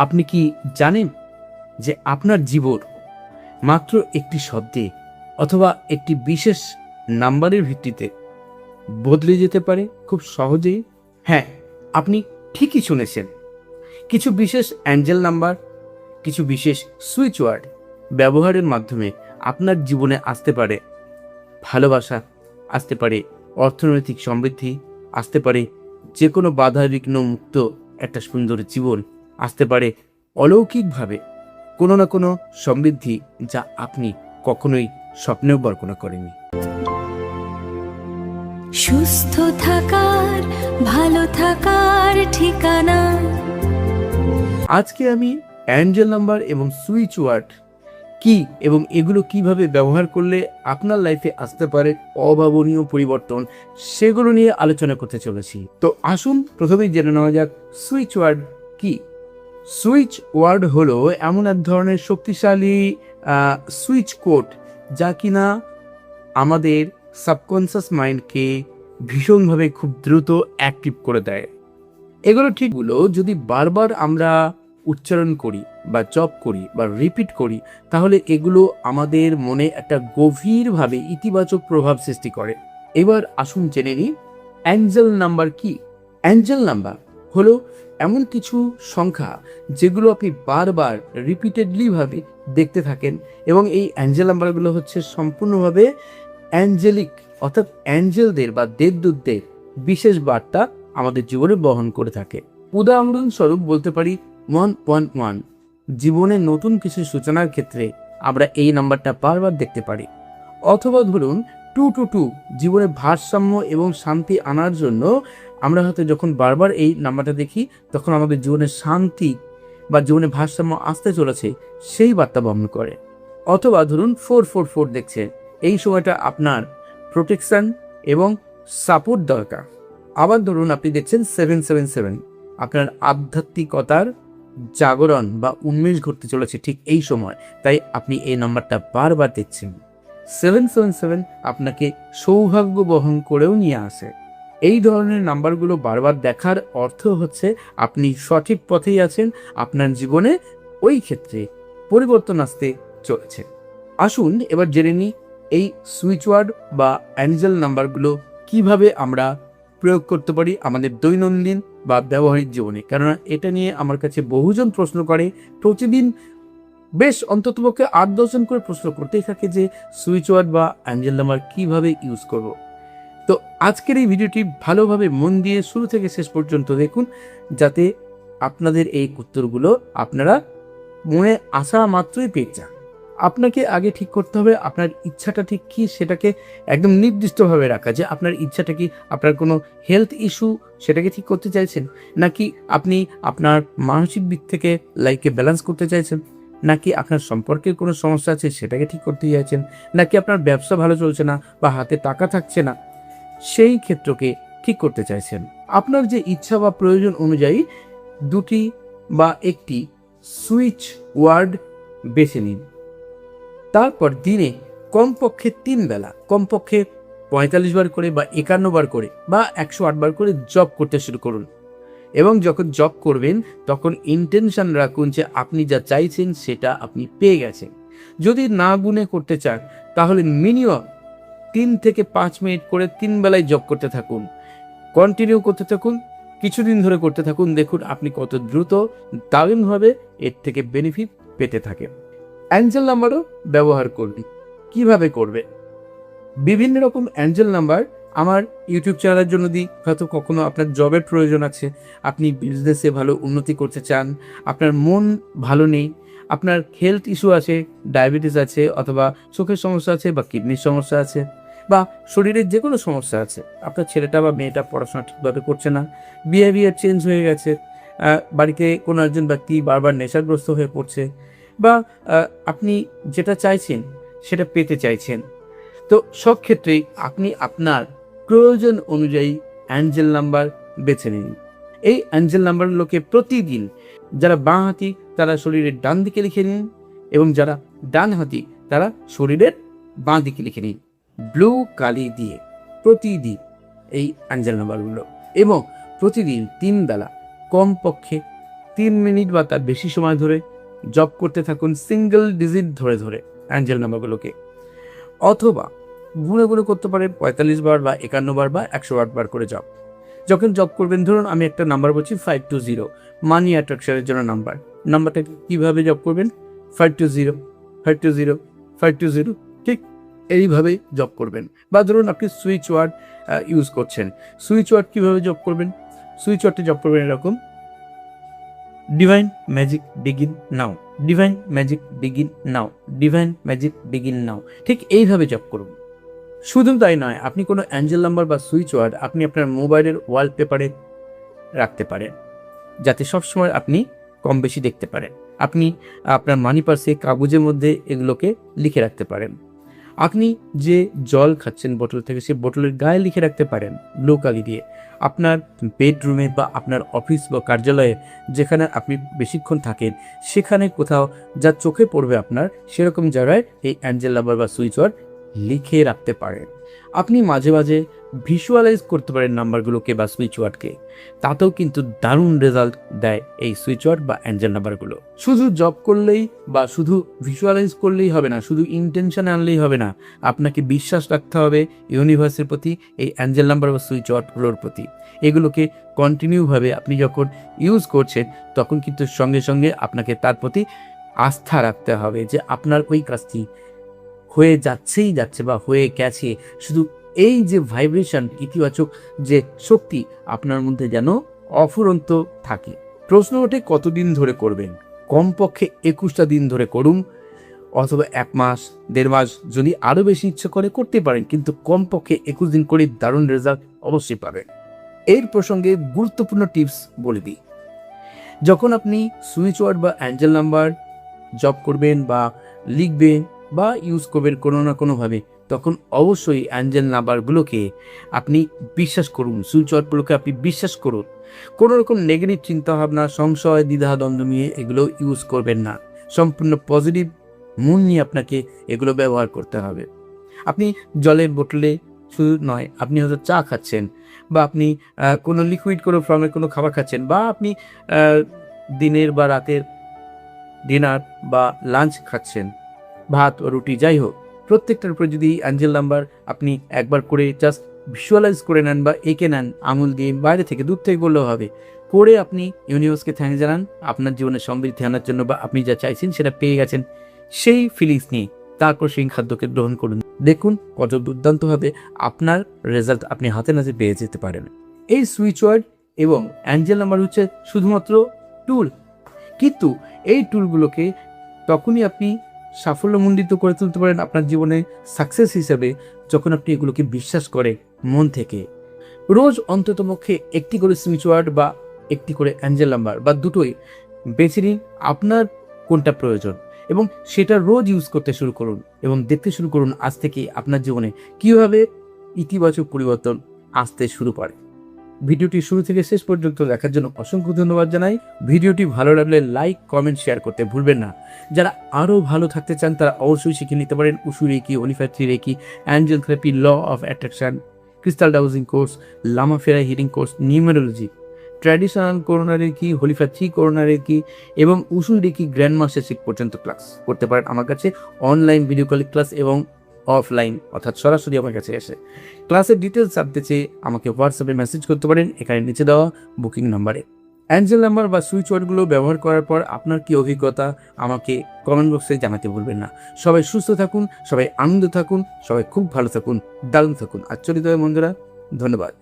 আপনি কি জানেন যে আপনার জীবন মাত্র একটি শব্দে অথবা একটি বিশেষ নাম্বারের ভিত্তিতে বদলে যেতে পারে খুব সহজেই? হ্যাঁ, আপনি ঠিকই শুনেছেন। কিছু বিশেষ অ্যাঞ্জেল নাম্বার, কিছু বিশেষ সুইচ ওয়ার্ড ব্যবহারের মাধ্যমে আপনার জীবনে আসতে পারে ভালোবাসা, আসতে পারে অর্থনৈতিক সমৃদ্ধি, আসতে পারে যে কোনো বাধা বিঘ্ন মুক্ত একটা সুন্দর জীবন, আসতে পারে অলৌকিকভাবে কোনো না কোনো সমৃদ্ধি যা আপনি কখনোই স্বপ্নেও কল্পনা করেননি। সুস্থ থাকার, ভালো থাকার ঠিকানা। আজকে আমি অ্যাঞ্জেল নাম্বার এবং সুইচ ওয়ার্ড কি এবং এগুলো কিভাবে ব্যবহার করলে আপনার লাইফে আসতে পারে অভাবনীয় পরিবর্তন, সেগুলো নিয়ে আলোচনা করতে চলেছি। তো আসুন প্রথমেই জেনে নেওয়া যাক সুইচ ওয়ার্ড কি। সুইচ ওয়ার্ড হলো এমন এক ধরনের শক্তিশালী সুইচ কোড যা কিনা আমাদের সাবকনসিয়াস মাইন্ডকে ভীষণভাবে খুব দ্রুত অ্যাক্টিভ করে দেয়। এগুলো ঠিকগুলো যদি বারবার আমরা উচ্চারণ করি বা জপ করি বা রিপিট করি, তাহলে এগুলো আমাদের মনে একটা গভীরভাবে ইতিবাচক প্রভাব সৃষ্টি করে। এবার আসুন জেনে নিই অ্যাঞ্জেল নাম্বার কি। অ্যাঞ্জেল নাম্বার হলো এমন কিছু সংখ্যা যেগুলো আপনি বারবার রিপিটেডলি ভাবে দেখতে থাকেন, এবং এই অ্যাঞ্জেল নাম্বারগুলো হচ্ছে সম্পূর্ণভাবে অ্যাঞ্জেলিক, অর্থাৎ অ্যাঞ্জেলদের বা দেবদূতদের বিশেষ বার্তা আমাদের জীবনে বহন করে থাকে। উদাহরণস্বরূপ বলতে পারি 111, জীবনে নতুন কিছু সূচনার ক্ষেত্রে আমরা এই নাম্বারটা বারবার দেখতে পারি। অথবা ধরুন 222, জীবনে ভারসাম্য এবং শান্তি আনার জন্য আমরা হয়তো যখন বারবার এই নাম্বারটা দেখি, তখন আমাদের জীবনে শান্তি বা জীবনে ভারসাম্য আসতে চলেছে সেই বার্তা বহন করে। অথবা ধরুন 444 দেখছেন, এই সময়টা আপনার প্রোটেকশন এবং সাপোর্ট দরকার। আবার ধরুন আপনি দেখছেন 777, আপনার আধ্যাত্মিকতার জাগরণ বা উন্মেষ ঘটতে চলেছে ঠিক এই সময়, তাই আপনি এই নাম্বারটা বারবার দেখছেন। 777 আপনাকে সৌভাগ্য বহন করেও নিয়ে আসে। এই ধরনের নাম্বারগুলো বারবার দেখার অর্থ হচ্ছে আপনি সঠিক পথেই আছেন, আপনার জীবনে ওই ক্ষেত্রে পরিবর্তন আসতে চলেছে। আসুন এবার জেনে নিই এই সুইচ ওয়ার্ড বা অ্যাঞ্জেল নাম্বারগুলো কিভাবে আমরা প্রয়োগ করতে পারি আমাদের দৈনন্দিন বা ব্যবহারিক জীবনে। কেননা এটা নিয়ে আমার কাছে বহুজন প্রশ্ন করে, প্রতিদিন বেশ অন্ততপক্ষে 8-10 জন করে প্রশ্ন করতেই থাকে যে সুইচ ওয়ার্ড বা অ্যাঞ্জেল নাম্বার কিভাবে ইউজ করব। তো আজকের এই ভিডিওটি ভালোভাবে মন দিয়ে শুরু থেকে শেষ পর্যন্ত দেখুন, যাতে আপনাদের এই উত্তরগুলো আপনারা মনে আসা মাত্রই পেয়ে যান। আপনাকে আগে ঠিক করতে হবে আপনার ইচ্ছাটা ঠিক কি, সেটাকে একদম নির্দিষ্টভাবে রাখা, যে আপনার ইচ্ছাটা কি। আপনার কোনো হেলথ ইস্যু, সেটাকে ঠিক করতে চাইছেন, নাকি আপনি আপনার মানসিক দিক থেকে লাইফকে ব্যালেন্স করতে চাইছেন, নাকি আপনার সম্পর্কের কোনো সমস্যা আছে সেটাকে ঠিক করতে চাইছেন, নাকি আপনার ব্যবসা ভালো চলছে না বা হাতে টাকা থাকছে না সেই ক্ষেত্রকে ঠিক করতে চাইছেন। আপনার যে ইচ্ছা বা প্রয়োজন অনুযায়ী দুটি বা একটি সুইচ ওয়ার্ড বেছে নিন। তারপর দিনে কমপক্ষে 3 বেলা, কমপক্ষে 45 বার করে বা 51 বার করে বা 108 বার করে জব করতে শুরু করুন। এবং যখন জব করবেন তখন ইন্টেনশন রাখুন যে আপনি যা চাইছেন সেটা আপনি পেয়ে গেছেন। যদি না গুনে করতে চান তাহলে মিনিমাম 3 থেকে 5 মিনিট করে 3 বেলায় জব করতে থাকুন, কন্টিনিউ করতে থাকুন, কিছুদিন ধরে করতে থাকুন। দেখুন আপনি কত দ্রুত দারুণভাবে এর থেকে বেনিফিট পেতে থাকেন। অ্যাঞ্জেল নাম্বারও ব্যবহার করবেন। কিভাবে করবে? বিভিন্ন রকম অ্যাঞ্জেল নাম্বার আমার ইউটিউব চ্যানেলের জন্য দিই। হয়তো কখনো আপনার জবের প্রয়োজন আছে, আপনি বিজনেসে ভালো উন্নতি করতে চান, আপনার মন ভালো নেই, আপনার হেলথ ইস্যু আছে, ডায়াবেটিস আছে, অথবা চোখের সমস্যা আছে বা কিডনির সমস্যা আছে, বা শরীরের যে কোনো সমস্যা আছে, আপনার ছেলেটা বা মেয়েটা পড়াশোনা ঠিকভাবে করছে না, বিহেভিয়ার চেঞ্জ হয়ে গেছে, বাড়িতে কোনো একজন ব্যক্তি বারবার নেশাগ্রস্ত হয়ে পড়ছে, বা আপনি যেটা চাইছেন সেটা পেতে চাইছেন। তো সব ক্ষেত্রেই আপনি আপনার প্রয়োজন অনুযায়ী অ্যাঞ্জেল নাম্বার বেছে নিন। এই অ্যাঞ্জেল নাম্বারগুলোকে প্রতিদিন যারা বাঁ হাতি তারা শরীরের ডান দিকে লিখে নিন, এবং যারা ডান হাতি তারা শরীরের বাঁ দিকে লিখে নিন ব্লু কালি দিয়ে প্রতিদিন এই অ্যাঞ্জেল নাম্বারগুলো। এবং প্রতিদিন 3 বেলা কমপক্ষে 3 মিনিট বা তার বেশি সময় ধরে জপ করতে থাকুন সিঙ্গেল ডিজিট ধরে ধরে অ্যাঞ্জেল নাম্বারগুলোকে, অথবা গুণে গুণে করতে পারেন 45 বার বা 51 বার বা 108 বার করে জপ। যখন জব করবেন, ধরুন আমি একটা নাম্বার বলছি 520, মানি অ্যাট্রাকশনের জন্য নাম্বারটা কিভাবে জব করবেন? 520 520 520, ঠিক এইভাবে জব করবেন। বা ধরুন আপনি সুইচ ওয়ার্ড ইউজ করছেন, সুইচ ওয়ার্ড কীভাবে জব করবেন? সুইচ ওয়ার্ডটা জব করবেন এরকম: ডিভাইন ম্যাজিক বিগিন নাও, ডিভাইন ম্যাজিক বিগিন নাও, ডিভাইন ম্যাজিক বিগিন নাও, ঠিক এইভাবে জব করুন। শুধু তাই নয়, আপনি কোনো অ্যাঞ্জেল নাম্বার বা সুইচ ওয়ার্ড আপনি আপনার মোবাইলের ওয়ালপেপারে রাখতে পারেন, যাতে সবসময় আপনি কম বেশি দেখতে পারেন। আপনি আপনার মানি পার্সে কাগজের মধ্যে এগুলোকে লিখে রাখতে পারেন। আপনি যে জল খাচ্ছেন বোতল থেকে, সেই বোতলের গায়ে লিখে রাখতে পারেন ব্লু কালি দিয়ে। আপনার বেডরুমে বা আপনার অফিস বা কার্যালয়ে যেখানে আপনি বেশিক্ষণ থাকেন, সেখানে কোথাও যা চোখে পড়বে আপনার, সেরকম জায়গায় এই অ্যাঞ্জেল নাম্বার বা সুইচ ওয়ার্ড লিখে রাখতে পারেন। আপনি মাঝে মাঝে ভিজুয়ালাইজ করতে পারেন নাম্বারগুলোকে বা সুইচ ওয়ার্ডকে, তাতেও কিন্তু দারুণ রেজাল্ট দেয় এই সুইচ ওয়ার্ড বা অ্যাঞ্জেল নাম্বারগুলো। শুধু জব করলেই বা শুধু ভিজুয়ালাইজ করলেই হবে না, শুধু ইন্টেনশন আনলেই হবে না, আপনাকে বিশ্বাস রাখতে হবে ইউনিভার্সের প্রতি, এই অ্যাঞ্জেল নাম্বার বা সুইচ ওয়ার্ডগুলোর প্রতি। এগুলোকে কন্টিনিউভাবে আপনি যখন ইউজ করছেন, তখন কিন্তু সঙ্গে সঙ্গে আপনাকে তার প্রতি আস্থা রাখতে হবে যে আপনার ওই কাজটি হয়ে যাচ্ছে বা হয়ে গেছে। শুধু এই যে ভাইব্রেশন, ইতিবাচক যে শক্তি আপনার মধ্যে যেন অফুরন্ত থাকে। প্রশ্ন ওঠে কতদিন ধরে করবেন? কমপক্ষে 21টা দিন ধরে করুন, অথবা 1 মাস 1.5 মাস, যদি আরও বেশি ইচ্ছে করে করতে পারেন, কিন্তু কমপক্ষে 21 দিন করে দারুণ রেজাল্ট অবশ্যই পাবেন। এর প্রসঙ্গে গুরুত্বপূর্ণ টিপস বলে দিই। যখন আপনি সুইচ ওয়ার্ড বা অ্যাঞ্জেল নাম্বার জব করবেন বা লিখবেন বা ইউজ করবেন কোনো না কোনোভাবে, তখন অবশ্যই অ্যাঞ্জেল নাম্বারগুলোকে আপনি বিশ্বাস করুন, সুইচ ওয়ার্ডগুলোকে আপনি বিশ্বাস করুন। কোনো রকম নেগেটিভ চিন্তাভাবনা, সংশয়, দ্বিধা দ্বন্দ্ব নিয়ে এগুলো ইউজ করবেন না। সম্পূর্ণ পজিটিভ মন নিয়ে আপনাকে এগুলো ব্যবহার করতে হবে। আপনি জলের বোতলে শুধু নয়, আপনি হয়তো চা খাচ্ছেন, বা আপনি কোনো লিকুইড কোনো ফর্মের কোনো খাবার খাচ্ছেন, বা আপনি দিনের বা রাতের ডিনার বা লাঞ্চ খাচ্ছেন, ভাত ও রুটি যাই হোক, প্রত্যেকটার উপরে যদি অ্যাঞ্জেল নাম্বার আপনি একবার করে জাস্ট ভিজুয়ালাইজ করে নেন বা এঁকে নেন আঙুল দিয়ে, বাইরে থেকে দূর থেকে করলেও হবে, করে আপনি ইউনিভার্সকে থ্যাঙ্কস জানান আপনার জীবনে সমৃদ্ধি আনার জন্য, বা আপনি যা চাইছেন সেটা পেয়ে গেছেন, সেই ফিলিংস নিয়ে তারপর সেই খাদ্যকে গ্রহণ করুন। দেখুন কত দুর্দান্তভাবে আপনার রেজাল্ট আপনি হাতে নাতে পেয়ে যেতে পারেন। এই সুইচ ওয়ার্ড এবং অ্যাঞ্জেল নাম্বার হচ্ছে শুধুমাত্র টুল, কিন্তু এই টুলগুলোকে তখনই আপনি সাফল্যমণ্ডিত করে তুলতে পারেন আপনার জীবনে সাকসেস হিসেবে, যখন আপনি এগুলোকে বিশ্বাস করে মন থেকে। রোজ অন্ততপক্ষে একটি করে সুইচ ওয়ার্ড বা একটি করে অ্যাঞ্জেল নাম্বার বা দুটোই বেছে নিন আপনার কোনটা প্রয়োজন, এবং সেটা রোজ ইউজ করতে শুরু করুন, এবং দেখতে শুরু করুন আজ থেকে আপনার জীবনে কীভাবে ইতিবাচক পরিবর্তন আসতে শুরু করে। ভিডিওটি শুরু থেকে শেষ পর্যন্ত দেখার জন্য অসংখ্য ধন্যবাদ জানাই। ভিডিওটি ভালো লাগলে লাইক, কমেন্ট, শেয়ার করতে ভুলবেন না। যারা আরও ভালো থাকতে চান তারা অবশ্যই শিখে নিতে পারেন Usui reiki, holiopathy reiki, angel therapy, law of attraction, crystal dowsing course, Lama Fera healing course, numerology, traditional Karuna reiki, holiopathy Karuna reiki এবং উশু রেকি গ্র্যান্ড মাস্টার শিখ পর্যন্ত ক্লাস করতে পারেন আমার কাছে। অনলাইন ভিডিও কল ক্লাস এবং অফলাইন অর্থাৎ সরাসরি আমার কাছে এসে ক্লাসের ডিটেলস জানতে চেয়ে আমাকে হোয়াটসঅ্যাপে মেসেজ করতে পারেন এখানে নিচে দেওয়া বুকিং নাম্বারে। অ্যাঞ্জেল নাম্বার বা সুইচ ওয়ার্ডগুলো ব্যবহার করার পর আপনার কি অভিজ্ঞতা আমাকে কমেন্ট বক্সে জানাতে ভুলবেন না। সবাই সুস্থ থাকুন, সবাই আনন্দ থাকুন, সবাই খুব ভালো থাকুন, দারুণ থাকুন। আচ্ছরিত বন্ধুরা, ধন্যবাদ।